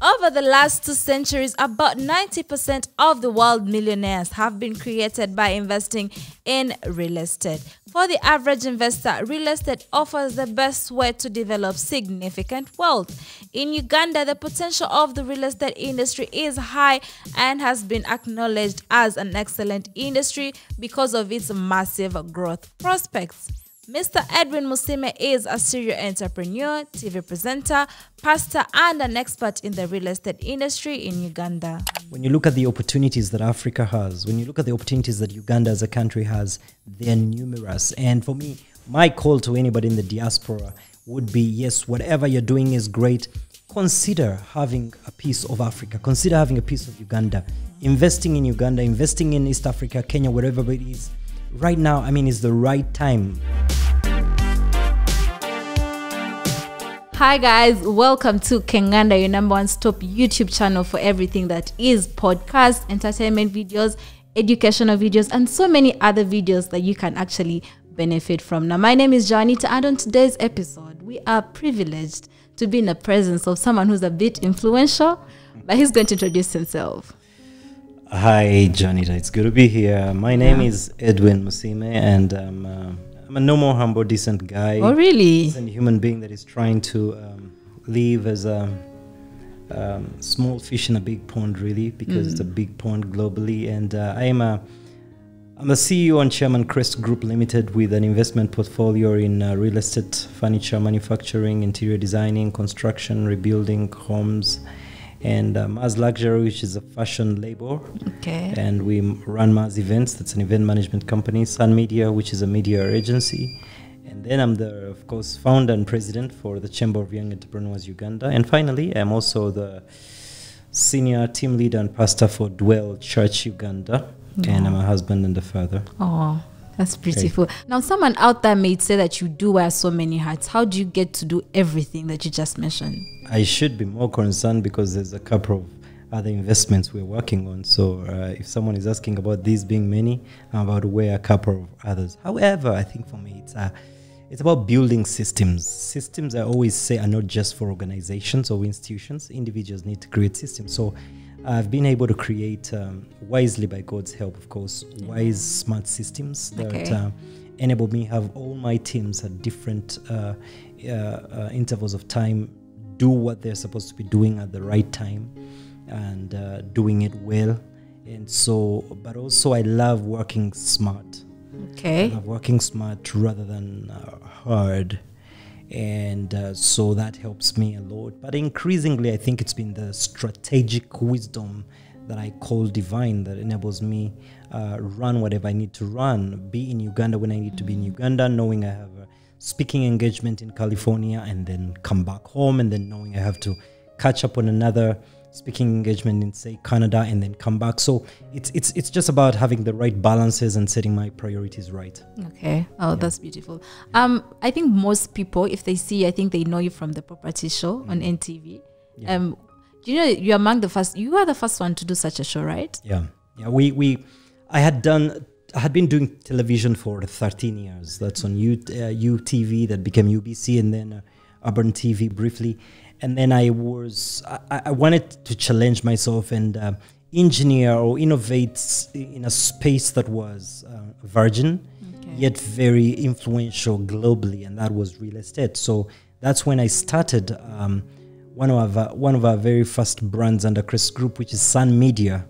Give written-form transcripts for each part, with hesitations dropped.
Over the last 2 centuries, about 90% of the world millionaires have been created by investing in real estate. For the average investor, real estate offers the best way to develop significant wealth. In Uganda, the potential of the real estate industry is high and has been acknowledged as an excellent industry because of its massive growth prospects. Mr. Edwin Musiime is a serial entrepreneur, TV presenter, pastor, and an expert in the real estate industry in Uganda. When you look at the opportunities that Africa has, when you look at the opportunities that Uganda as a country has, they're numerous. And for me, my call to anybody in the diaspora would be, yes, whatever you're doing is great. Consider having a piece of Africa. Consider having a piece of Uganda. Investing in Uganda, investing in East Africa, Kenya, wherever it is. Right now, I mean, it's the right time. Hi guys, welcome to Kenganda, your #1 stop YouTube channel for everything that is podcast, entertainment videos, educational videos, and so many other videos that you can actually benefit from. Now, my name is Janita, and on today's episode, we are privileged to be in the presence of someone who's a bit influential, but he's going to introduce himself. Hi, Janita. It's good to be here. My name is Edwin Musiime, and I'm a normal, humble, decent guy. Oh, really? Decent human being that is trying to live as a small fish in a big pond, really, because it's a big pond globally. And I'm the CEO and chairman Crest Group Limited with an investment portfolio in real estate, furniture manufacturing, interior designing, construction, rebuilding homes, and Mars Luxury, which is a fashion label. Okay. And we run Mars Events, that's an event management company. Sun Media, which is a media agency. And then I'm the, of course, founder and president for the Chamber of Young Entrepreneurs Uganda. And finally, I'm also the senior team leader and pastor for Dwell Church Uganda. Oh. And I'm a husband and a father. Oh, that's beautiful. Okay. Now, someone out there may say that you do wear so many hats. How do you get to do everything that you just mentioned? I should be more concerned because there's a couple of other investments we're working on. So if someone is asking about these being many, I'm about to wear a couple of others. However, I think for me, it's about building systems. Systems, I always say, are not just for organizations or institutions. Individuals need to create systems. So I've been able to create, wisely by God's help, of course, wise, smart systems that enable me have all my teams at different intervals of time do what they're supposed to be doing at the right time and doing it well. And so, but also I love working smart. Okay. I love working smart rather than hard. And so that helps me a lot. But increasingly, I think it's been the strategic wisdom that I call divine that enables me run whatever I need to run, be in Uganda when I need to be in Uganda, knowing I have a speaking engagement in California and then come back home, and then knowing I have to catch up on another speaking engagement in, say, Canada, and then come back. So it's just about having the right balances and setting my priorities right. Okay. Oh, yeah. That's beautiful. I think most people, if they see, I think they know you from the property show on NTV. Yeah. You know, you're among the first. You are the first one to do such a show, right? Yeah. Yeah. I had been doing television for 13 years. That's on UTV, that became UBC, and then Urban TV briefly. And then I wanted to challenge myself and engineer or innovate in a space that was virgin, yet very influential globally, and that was real estate. So that's when I started one of our very first brands under Crest Group, which is Sun Media,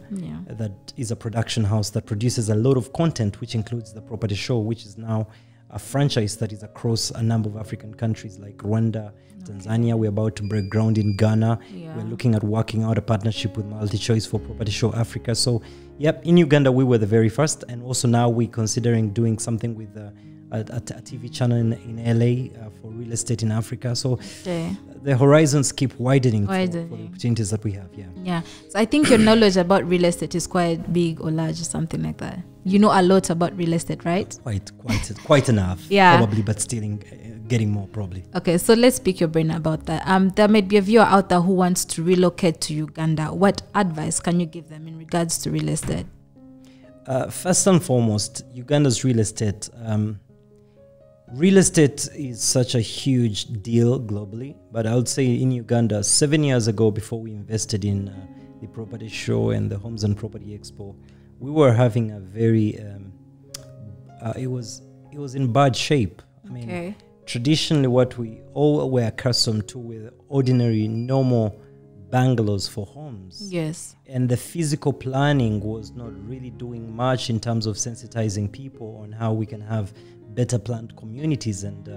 that is a production house that produces a lot of content, which includes the property show, which is now a franchise that is across a number of African countries like Rwanda, Tanzania. We're about to break ground in Ghana. We're looking at working out a partnership with MultiChoice for Property Show Africa. So, yep, in Uganda, we were the very first. And also now we're considering doing something with a TV channel in LA for real estate in Africa. So the horizons keep widening for the opportunities that we have. Yeah. So I think your knowledge about real estate is quite big or large or something like that. You know a lot about real estate, right? Quite enough. Yeah. Probably, but still getting more probably. Okay, so let's pick your brain about that. There might be a viewer out there who wants to relocate to Uganda. What advice can you give them in regards to real estate? First and foremost, Uganda's real estate, Real estate is such a huge deal globally, but I would say in Uganda, 7 years ago, before we invested in the property show and the Homes and Property Expo, we were having a very, it was in bad shape. I mean, traditionally what we all were accustomed to were ordinary, normal bungalows for homes. Yes. And the physical planning was not really doing much in terms of sensitizing people on how we can have better planned communities and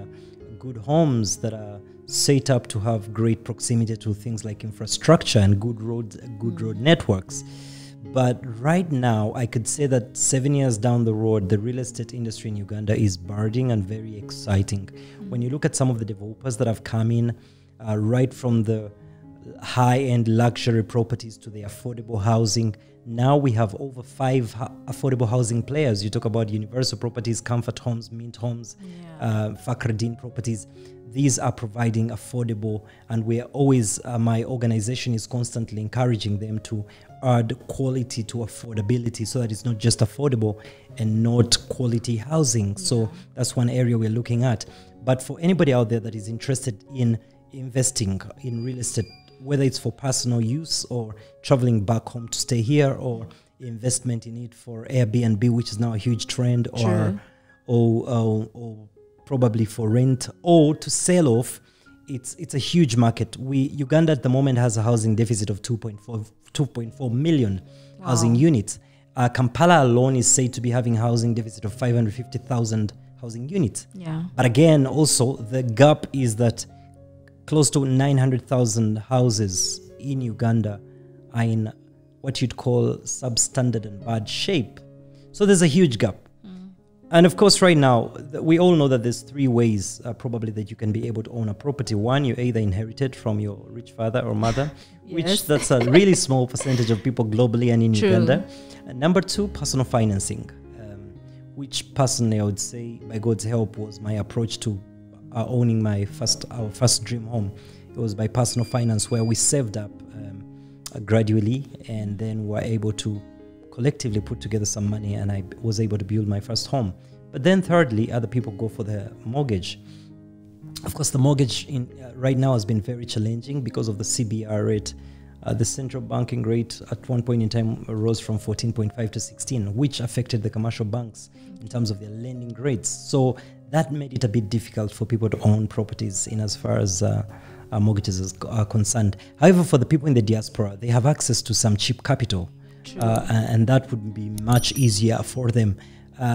good homes that are set up to have great proximity to things like infrastructure and good road networks. But right now, I could say that 7 years down the road, the real estate industry in Uganda is budding and very exciting. When you look at some of the developers that have come in, right from the high-end luxury properties to the affordable housing, now we have over 5 affordable housing players. You talk about Universal Properties, Comfort Homes, Mint Homes, Fakhreddin Properties. These are providing affordable, and we are always, my organization is constantly encouraging them to add quality to affordability so that it's not just affordable and not quality housing. So that's one area we're looking at. But for anybody out there that is interested in investing in real estate, whether it's for personal use or traveling back home to stay here, or investment in it for Airbnb, which is now a huge trend, or probably for rent or to sell off, it's a huge market. Uganda at the moment has a housing deficit of 2.4 million housing units. Kampala alone is said to be having housing deficit of 550,000 housing units. But again, also the gap is that close to 900,000 houses in Uganda are in what you'd call substandard and bad shape. So there's a huge gap. And of course, right now, we all know that there's 3 ways probably that you can be able to own a property. One, you either inherited from your rich father or mother, which that's a really small percentage of people globally and in Uganda. And number 2, personal financing, which personally I would say, by God's help, was my approach to owning our first dream home. It was by personal finance, where we saved up gradually, and then were able to collectively put together some money, and I was able to build my first home. But then thirdly, other people go for the mortgage. Of course, the mortgage right now has been very challenging because of the CBR rate. The central banking rate at one point in time rose from 14.5 to 16, which affected the commercial banks in terms of their lending rates. So that made it a bit difficult for people to own properties in as far as mortgages are concerned. However, for the people in the diaspora, they have access to some cheap capital. And that would be much easier for them.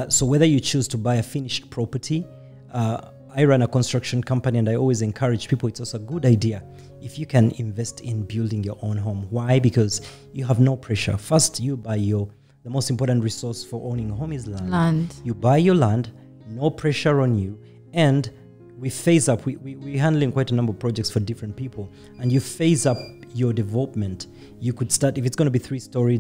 So whether you choose to buy a finished property, I run a construction company, and I always encourage people, it's also a good idea if you can invest in building your own home. Why? Because you have no pressure. First, you buy the most important resource for owning a home is land. You buy your land, no pressure on you, and we phase up. We're handling quite a number of projects for different people, and you phase up your development. You could start, if it's going to be three-story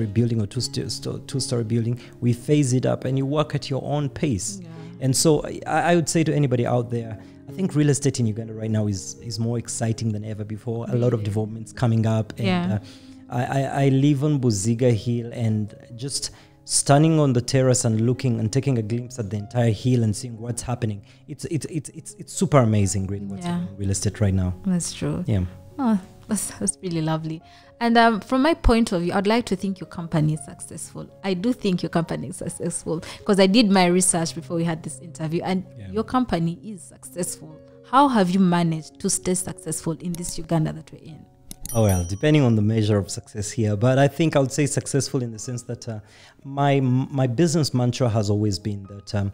building or two-story building, we phase it up, and you work at your own pace. And so I would say to anybody out there, I think real estate in Uganda right now is more exciting than ever before. A lot of developments coming up, and I live on Buziga Hill, and just standing on the terrace and looking and taking a glimpse at the entire hill and seeing what's happening, it's super amazing, really, what's happening in real estate right now. That's true. Yeah. Oh, that's really lovely. And from my point of view, I'd like to think your company is successful. I do think your company is successful because I did my research before we had this interview, and your company is successful. How have you managed to stay successful in this Uganda that we're in? Oh, well, depending on the measure of success here, but I think I would say successful in the sense that my business mantra has always been that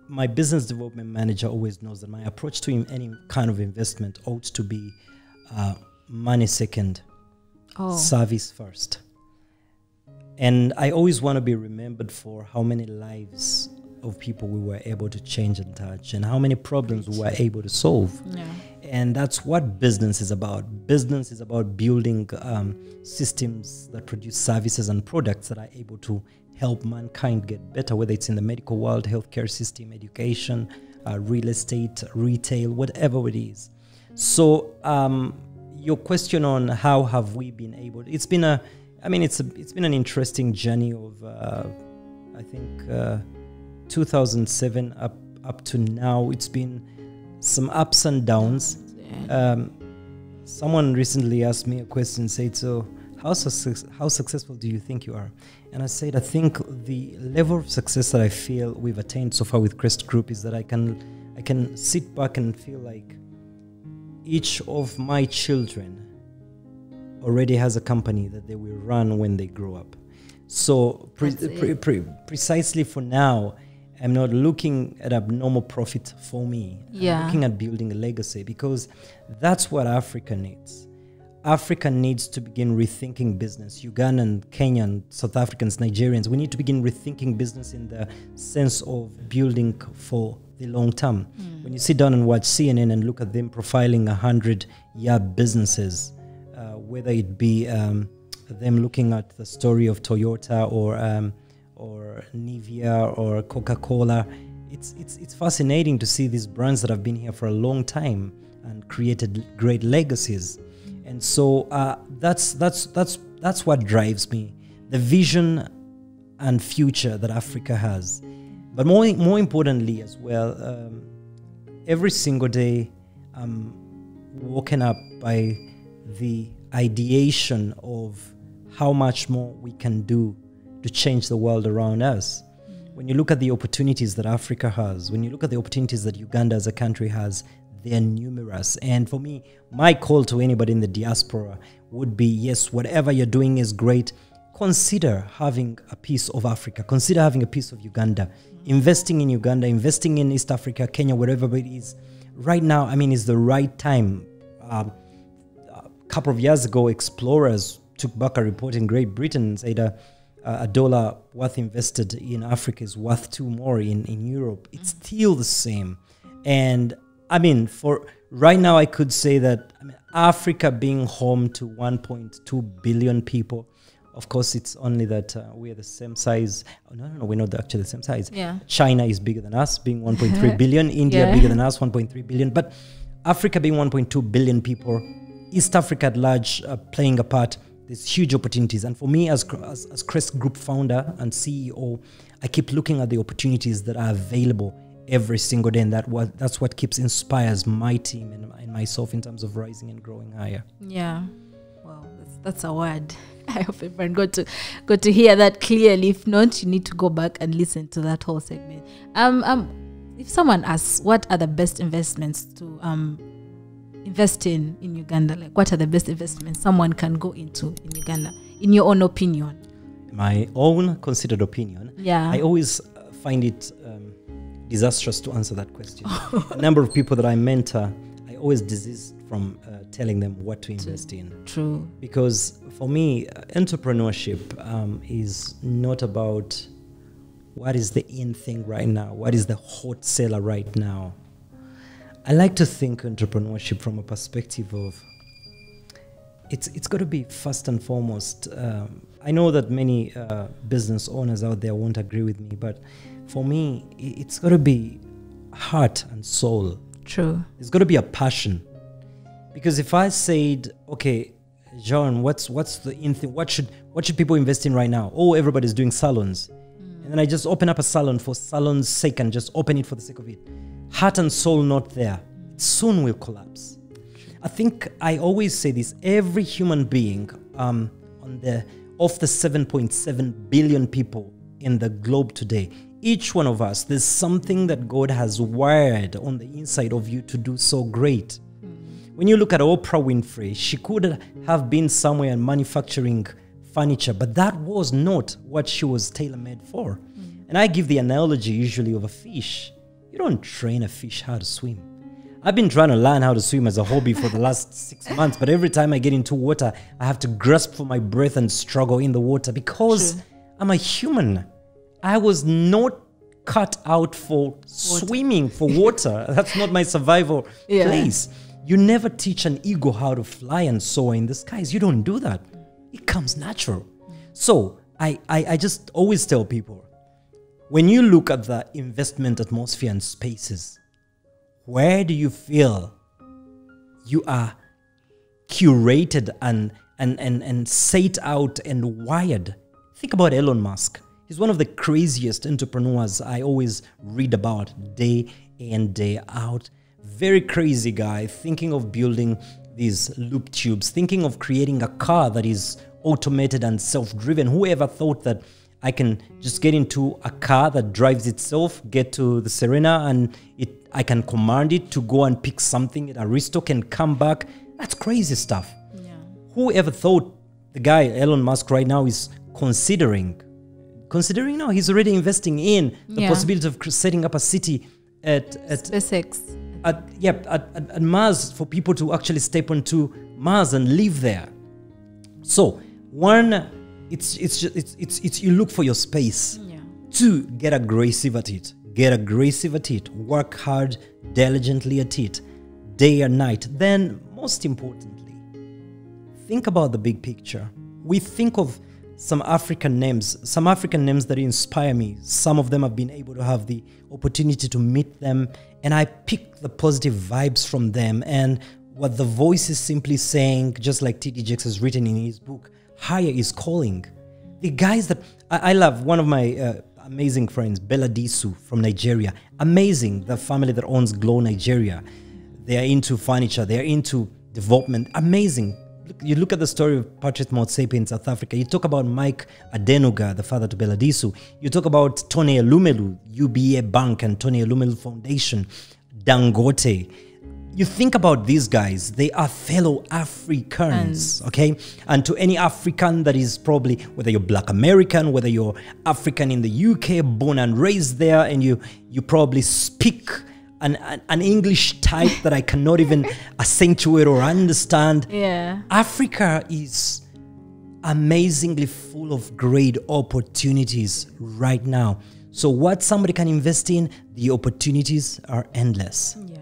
my business development manager always knows that my approach to any kind of investment ought to be money second, service first. And I always want to be remembered for how many lives of people we were able to change and touch, and how many problems we were able to solve. And that's what business is about. Business is about building systems that produce services and products that are able to help mankind get better, whether it's in the medical world, healthcare system, education, real estate, retail, whatever it is. So your question on how have we been able, it's been an interesting journey of I think 2007 up to now, it's been some ups and downs. Someone recently asked me a question, said, so how successful do you think you are? And I said, I think the level of success that I feel we've attained so far with Crest Group is that I can sit back and feel like each of my children already has a company that they will run when they grow up. So precisely for now, I'm not looking at abnormal profit for me. Yeah. I'm looking at building a legacy, because that's what Africa needs. Africa needs to begin rethinking business. Ugandan, Kenyan, South Africans, Nigerians, we need to begin rethinking business in the sense of building for the long term. When you sit down and watch CNN and look at them profiling 100-year businesses, whether it be them looking at the story of Toyota or Nivea or Coca-Cola, it's fascinating to see these brands that have been here for a long time and created great legacies. And so that's what drives me, the vision and future that Africa has. But more importantly as well, every single day I'm woken up by the ideation of how much more we can do to change the world around us. When you look at the opportunities that Africa has, when you look at the opportunities that Uganda as a country has, they're numerous. And for me, my call to anybody in the diaspora would be, yes, whatever you're doing is great. Consider having a piece of Africa. Consider having a piece of Uganda. Investing in Uganda, investing in East Africa, Kenya, wherever it is. Right now, I mean, is the right time. A couple of years ago, explorers took back a report in Great Britain and said a dollar worth invested in Africa is worth two more in Europe. It's still the same. And I mean, for right now, I could say that Africa being home to 1.2 billion people, of course, it's only that we are the same size. Oh, no, we're not actually the same size. Yeah. China is bigger than us, being 1.3 billion. India bigger than us, 1.3 billion. But Africa being 1.2 billion people, East Africa at large playing a part, there's huge opportunities. And for me as Crest Group founder and CEO, I keep looking at the opportunities that are available every single day. And that's what inspires my team and myself in terms of rising and growing higher. Yeah. Well, that's a word. I hope everyone got to hear that clearly. If not, you need to go back and listen to that whole segment. If someone asks, what are the best investments to invest in Uganda? Like, what are the best investments someone can go into in Uganda, in your own opinion? My own considered opinion. Yeah. I always find it disastrous to answer that question. A number of people that I mentor, I always desist from telling them what to invest in. True. Because for me, entrepreneurship is not about what is the in thing right now, what is the hot seller right now. I like to think entrepreneurship from a perspective of it's got to be first and foremost. I know that many business owners out there won't agree with me, but for me, it's got to be heart and soul. True. It's got to be a passion. Because if I said, okay, John, what's the in thing? What should people invest in right now? Oh, everybody's doing salons. And then I just open up a salon for salon's sake and just open it for the sake of it. Heart and soul not there, it soon will collapse. I think I always say this, every human being of the 7.7 billion people in the globe today, each one of us, there's something that God has wired on the inside of you to do so great. When you look at Oprah Winfrey, she could have been somewhere and manufacturing furniture, but that was not what she was tailor-made for. And I give the analogy usually of a fish. You don't train a fish how to swim. I've been trying to learn how to swim as a hobby for the last 6 months, but every time I get into water, I have to grasp for my breath and struggle in the water because I'm a human. I was not cut out for swimming, for water. That's not my survival place. You never teach an eagle how to fly and soar in the skies. You don't do that. It comes natural. So I just always tell people, when you look at the investment atmosphere and spaces, where do you feel you are curated and set out and wired? Think about Elon Musk. He's one of the craziest entrepreneurs I always read about day in, day out. Very crazy guy, thinking of building these loop tubes, thinking of creating a car that is automated and self-driven. Whoever thought that I can just get into a car that drives itself, get to the Serena, and I can command it to go and pick something at Aristo and come back. That's crazy stuff. Yeah. Whoever thought the guy, Elon Musk, right now is considering now, he's already investing in the possibility of setting up a city at SpaceX. At Mars, for people to actually step onto Mars and live there. So one, it's you look for your space. Yeah. Two, get aggressive at it. Work hard, diligently at it, day and night. Then, most importantly, think about the big picture. We think of some African names that inspire me. Some of them have been able to have the opportunity to meet them, and I pick the positive vibes from them. And what the voice is simply saying, just like T.D. Jakes has written in his book, higher is calling. The guys that I love, one of my amazing friends, Bella Disu from Nigeria. Amazing, the family that owns Glow Nigeria. They are into furniture, they are into development. Amazing. You look at the story of Patrick Motsepe in South Africa. You talk about Mike Adenuga, the father to Bella Disu. You talk about Tony Elumelu, UBA Bank and Tony Elumelu Foundation, Dangote. You think about these guys, they are fellow Africans, okay? And to any African that is probably, whether you're Black American, whether you're African in the UK, born and raised there, and you probably speak an English type that I cannot even accentuate or understand. Yeah. Africa is amazingly full of great opportunities right now. So what somebody can invest in, the opportunities are endless. Yeah.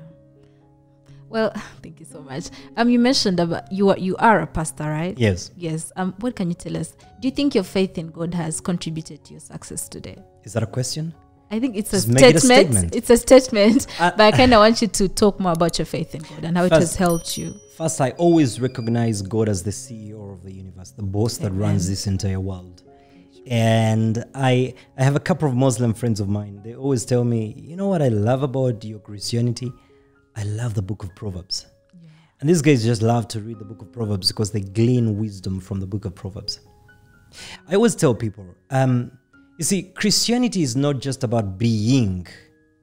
Well, thank you so much. You mentioned about you are a pastor, right? Yes. Yes. What can you tell us? Do you think your faith in God has contributed to your success today? Is that a question? I think it's a Just make it a statement. It's a statement, but I kind of want you to talk more about your faith in God and how it has helped you. First, I always recognize God as the CEO of the universe, the boss that runs this entire world. And I have a couple of Muslim friends of mine. They always tell me, you know what I love about your Christianity? I love the book of Proverbs. Yeah. And these guys just love to read the book of Proverbs because they glean wisdom from the book of Proverbs. I always tell people, you see, Christianity is not just about being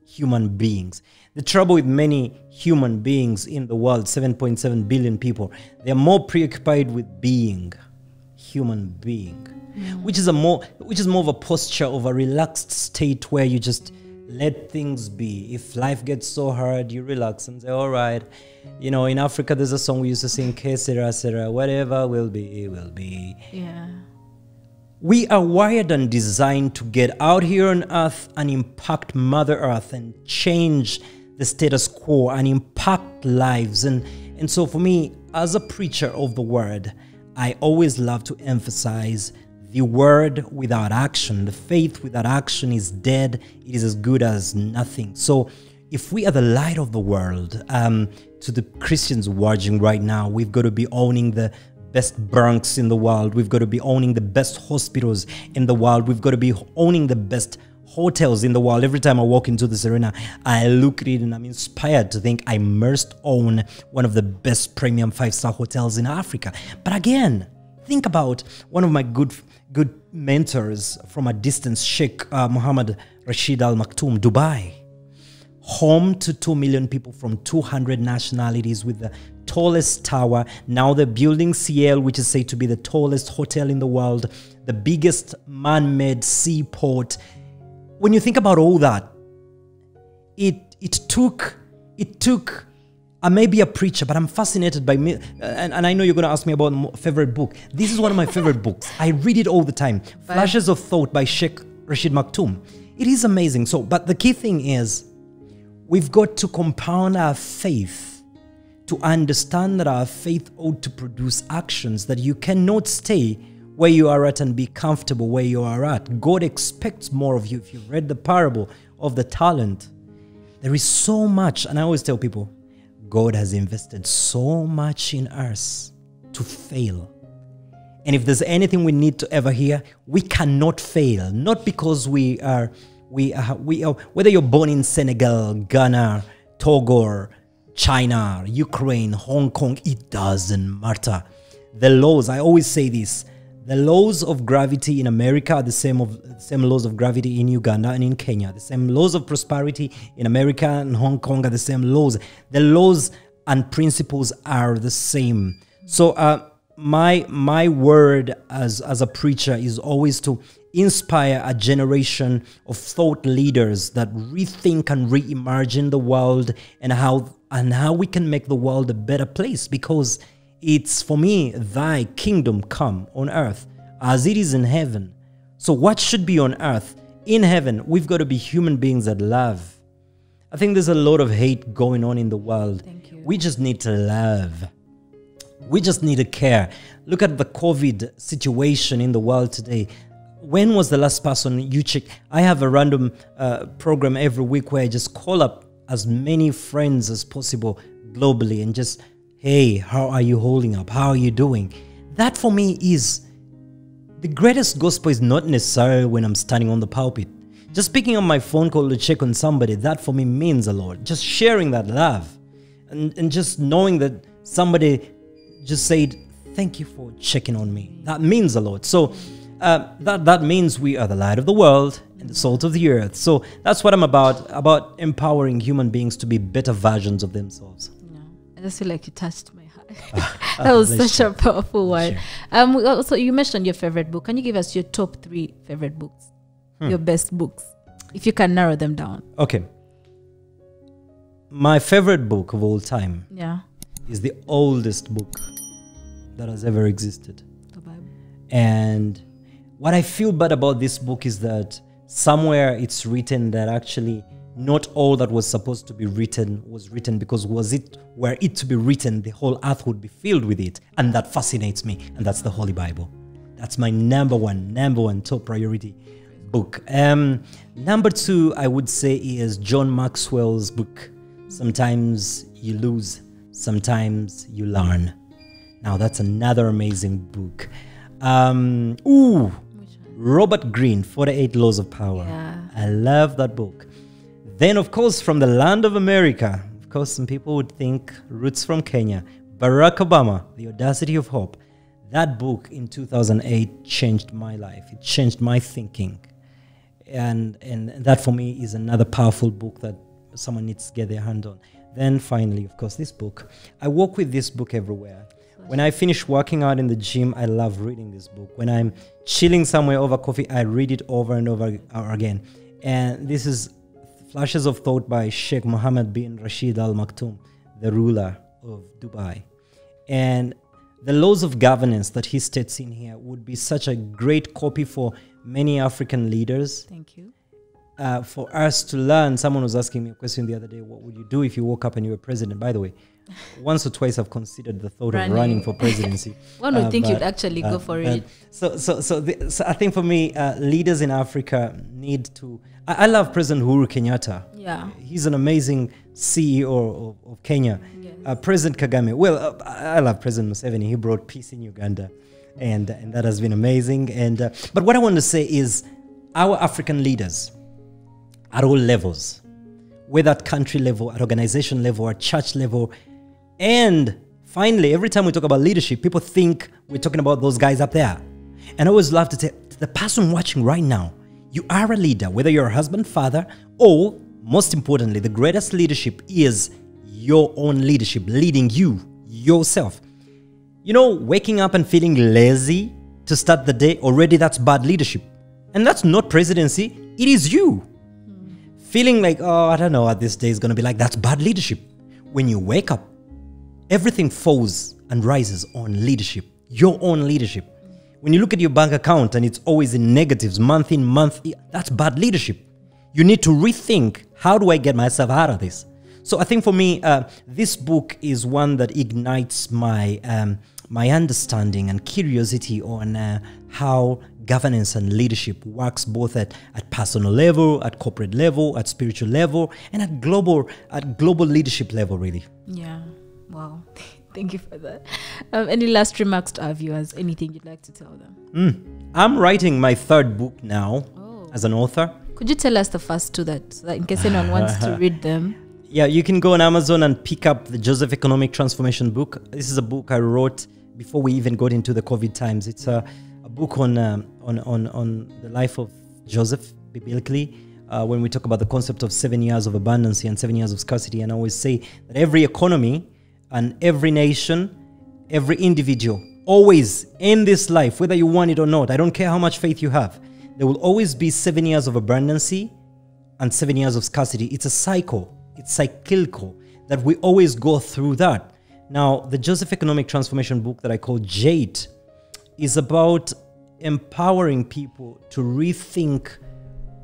human beings. The trouble with many human beings in the world, 7.7 billion people, they are more preoccupied with being human being, which is more of a posture of a relaxed state where you just let things be. If life gets so hard, you relax and say, all right. You know, in Africa, there's a song we used to sing, Que sera, sera, whatever will be, will be. Yeah. We are wired and designed to get out here on earth and impact Mother Earth and change the status quo and impact lives. And so for me, as a preacher of the word, I always love to emphasize the word without action. The faith without action is dead. It is as good as nothing. So if we are the light of the world, to the Christians watching right now, we've got to be owning the best banks in the world. We've got to be owning the best hospitals in the world. We've got to be owning the best hotels in the world. Every time I walk into the Serena, I look at it and I'm inspired to think I must own one of the best premium 5-star hotels in Africa. But again, think about one of my good mentors from a distance, Sheikh Mohammed Rashid Al Maktoum, Dubai. Home to 2 million people from 200 nationalities with the tallest tower. Now they're building CL, which is said to be the tallest hotel in the world, the biggest man-made seaport. When you think about all that, it took I may be a preacher, but I'm fascinated by me, and I know you're going to ask me about my favorite book. This is one of my favorite books. I read it all the time. Flashes of Thought by Sheikh Rashid Maktoum. It is amazing. So, but the key thing is, we've got to compound our faith to understand that our faith ought to produce actions, that you cannot stay where you are at and be comfortable where you are at. God expects more of you. If you've read the parable of the talent, there is so much, and I always tell people, God has invested so much in us to fail. And if there's anything we need to ever hear, we cannot fail. Not because we are, whether you're born in Senegal, Ghana, Togo, China, Ukraine, Hong Kong, it doesn't matter. The laws, I always say this, the laws of gravity in America are the same laws of gravity in Uganda and in Kenya. The same laws of prosperity in America and Hong Kong are the same laws. The laws and principles are the same. So my word as a preacher is always to inspire a generation of thought leaders that rethink and reimagine the world and how we can make the world a better place, because it's, for me, thy kingdom come on earth as it is in heaven. So what should be on earth? In heaven, we've got to be human beings that love. I think there's a lot of hate going on in the world. Thank you. We just need to love. We just need to care. Look at the COVID situation in the world today. When was the last person you checked? I have a random program every week where I just call up as many friends as possible globally and just, hey, how are you holding up? How are you doing? That for me is the greatest gospel. Is not necessarily when I'm standing on the pulpit. Just picking up my phone call to check on somebody, that for me means a lot. Just sharing that love and just knowing that somebody just said, thank you for checking on me. That means a lot. So that means we are the light of the world and the salt of the earth. So that's what I'm about empowering human beings to be better versions of themselves. I just feel like you touched my heart. That was such a powerful one. Also, you mentioned your favorite book. Can you give us your top 3 favorite books? Your best books, if you can narrow them down. Okay. My favorite book of all time is the oldest book that has ever existed. The Bible. And what I feel bad about this book is that somewhere it's written that actually not all that was supposed to be written was written, because were it to be written, the whole earth would be filled with it. And that fascinates me. And that's the Holy Bible. That's my number one top priority book. Number 2, I would say, is John Maxwell's book, Sometimes You Lose, Sometimes You Learn. Now, that's another amazing book. Robert Greene, 48 Laws of Power. Yeah. I love that book. Then, of course, from the land of America, of course, some people would think roots from Kenya, Barack Obama, The Audacity of Hope. That book in 2008 changed my life. It changed my thinking. And that for me is another powerful book that someone needs to get their hand on. Then finally, of course, this book. I walk with this book everywhere. When I finish working out in the gym, I love reading this book. When I'm chilling somewhere over coffee, I read it over and over again. And this is Flashes of Thought by Sheikh Mohammed bin Rashid Al Maktoum, the ruler of Dubai. And the laws of governance that he states in here would be such a great copy for many African leaders. Thank you. For us to learn. Someone was asking me a question the other day, what would you do if you woke up and you were president? By the way, once or twice I've considered the thought of running for presidency. One would think you'd actually go for it. So I think for me, leaders in Africa need to... I love President Uhuru Kenyatta. Yeah. He's an amazing CEO of Kenya. Yes. President Kagame. Well, I love President Museveni. He brought peace in Uganda. And that has been amazing. But what I want to say is our African leaders at all levels, whether at country level, at organization level, at church level, and finally, every time we talk about leadership, people think we're talking about those guys up there. And I always love to say, to the person watching right now, you are a leader, whether you're a husband, father, or most importantly, the greatest leadership is your own leadership, leading you, yourself. You know, waking up and feeling lazy to start the day, already that's bad leadership. And that's not presidency, it is you. Feeling like, oh, I don't know what this day is going to be like, that's bad leadership. When you wake up, everything falls and rises on leadership, your own leadership. When you look at your bank account and it's always in negatives, month in, month, that's bad leadership. You need to rethink, how do I get myself out of this? So I think for me, this book is one that ignites my understanding and curiosity on how governance and leadership works both at personal level, at corporate level, at spiritual level, and at global leadership level, really. Yeah. Wow. Thank you for that. Any last remarks to our viewers? Anything you'd like to tell them? I'm writing my third book now as an author. Could you tell us the first two so that in case anyone wants to read them? Yeah, you can go on Amazon and pick up the Joseph Economic Transformation book. This is a book I wrote before we even got into the COVID times. It's a book on the life of Joseph biblically. When we talk about the concept of 7 years of abundance and 7 years of scarcity, and I always say that every economy and every nation, every individual, always in this life, whether you want it or not, I don't care how much faith you have, there will always be 7 years of abundance and 7 years of scarcity. It's a cycle. It's cyclical that we always go through that. Now, the Joseph Economic Transformation book that I call Jade is about empowering people to rethink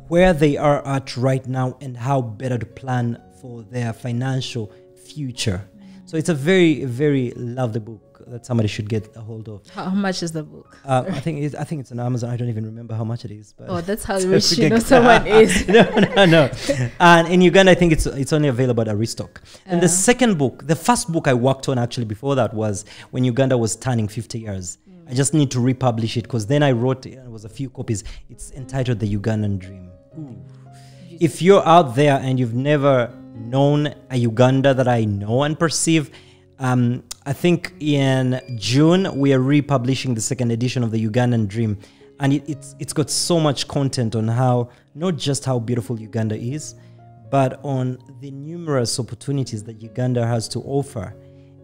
where they are at right now and how better to plan for their financial future. So it's a very, very lovely book that somebody should get a hold of. How much is the book? I think it's on Amazon. I don't even remember how much it is. But that's how rich someone is. No. And in Uganda, I think it's only available at Aristoc. And the second book, the first book I worked on actually before that was when Uganda was turning 50 years. I just need to republish it because then I wrote it was a few copies. It's entitled The Ugandan Dream. If you're out there and you've never known a Uganda that I know and perceive, I think in June we are republishing the second edition of The Ugandan Dream, and it's got so much content on how, not just how beautiful Uganda is, but on the numerous opportunities that Uganda has to offer,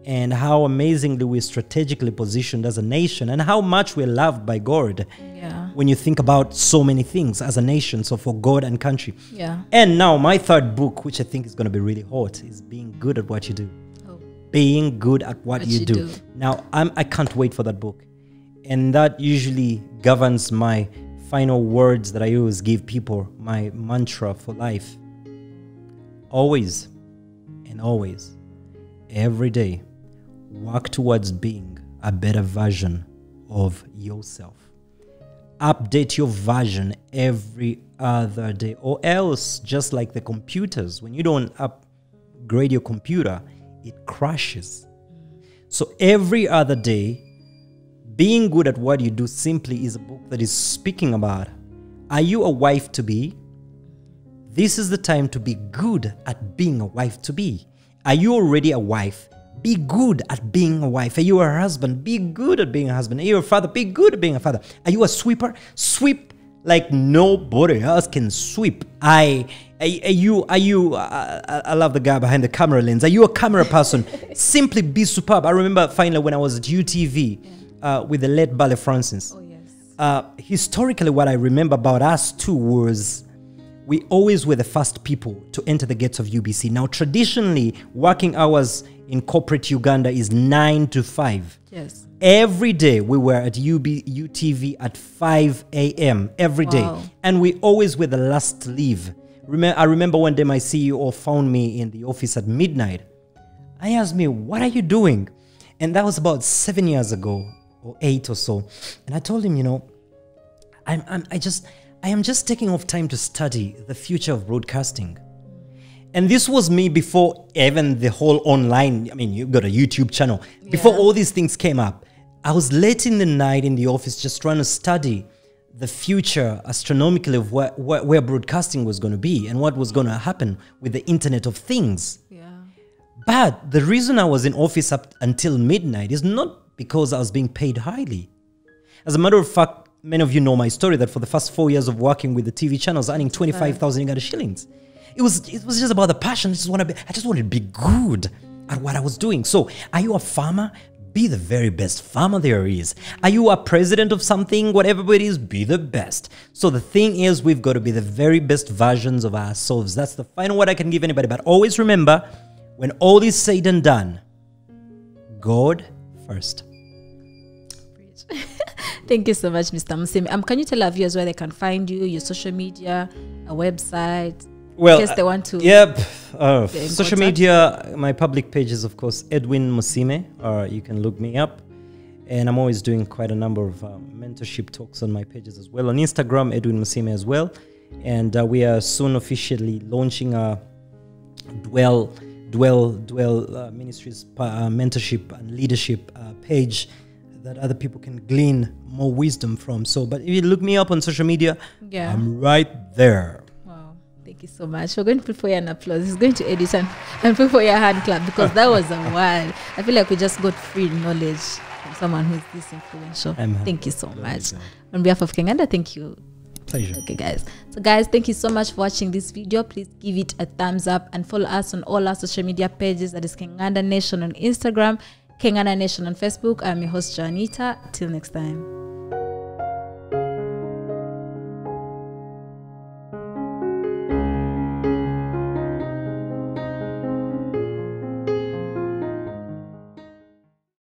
and how amazingly we're strategically positioned as a nation, and how much we're loved by God. Yeah. When you think about so many things as a nation, so for God and country. Yeah. And now my third book, which I think is going to be really hot, is Being Good at What You Do. Being good at what you do. Now, I can't wait for that book. And that usually governs my final words that I always give people, my mantra for life. Always and always, every day, work towards being a better version of yourself. Update your version every other day, or else, just like the computers, when you don't upgrade your computer, it crashes. So every other day, Being Good at What You Do simply is a book that is speaking about, are you a wife to be? This is the time to be good at being a wife to be. Are you already a wife? Be good at being a wife. Are you a husband? Be good at being a husband. Are you a father? Be good at being a father. Are you a sweeper? Sweep like nobody else can sweep. I love the guy behind the camera lens. Are you a camera person? Simply be superb. I remember finally when I was at UTV with the late Bale Francis. Oh, yes. Historically, what I remember about us too was we always were the first people to enter the gates of UBC. Now, traditionally, working hours in corporate Uganda is 9 to 5. Yes. Every day we were at UTV at 5 a.m. every day. Wow. And we always were the last to leave. I remember one day my CEO found me in the office at midnight. I asked me, what are you doing? And that was about 7 years ago, or 8 or so. And I told him, I am just taking off time to study the future of broadcasting. And this was me before even the whole online, you've got a YouTube channel. Before all these things came up, I was late in the night in the office just trying to study the future astronomically of where broadcasting was going to be and what was going to happen with the Internet of Things. Yeah. But the reason I was in office up until midnight is not because I was being paid highly. As a matter of fact, many of you know my story that for the first 4 years of working with the TV channels, earning 25,000 Uganda shillings. It was just about the passion. I just wanted to be good at what I was doing. So, are you a farmer? Be the very best farmer there is. Are you a president of something? Whatever it is, be the best. So the thing is, we've got to be the very best versions of ourselves. That's the final word I can give anybody. But always remember, when all is said and done, God first. Thank you so much, Mr. Musiime. Can you tell our viewers where they can find you, your social media, a website? Well, in case they want to. Yep. Social media, my public page is, of course, Edwin Musiime, or you can look me up. And I'm always doing quite a number of mentorship talks on my pages as well. On Instagram, Edwin Musiime as well. And we are soon officially launching a Dwell Ministries mentorship and leadership page that other people can glean more wisdom from. So, but if you look me up on social media, I'm right there. Wow, thank you so much. We're going to put for you an applause. He's going to edit and put for your hand clap, because that was a while. I feel like we just got free knowledge from someone who's this influential. Thank you so much. On behalf of Kinganda, thank you. Pleasure. Okay, guys. So, guys, thank you so much for watching this video. Please give it a thumbs up and follow us on all our social media pages. That is Kinganda Nation on Instagram, Kinganda Nation on Facebook. I'm your host, Janita. Till next time.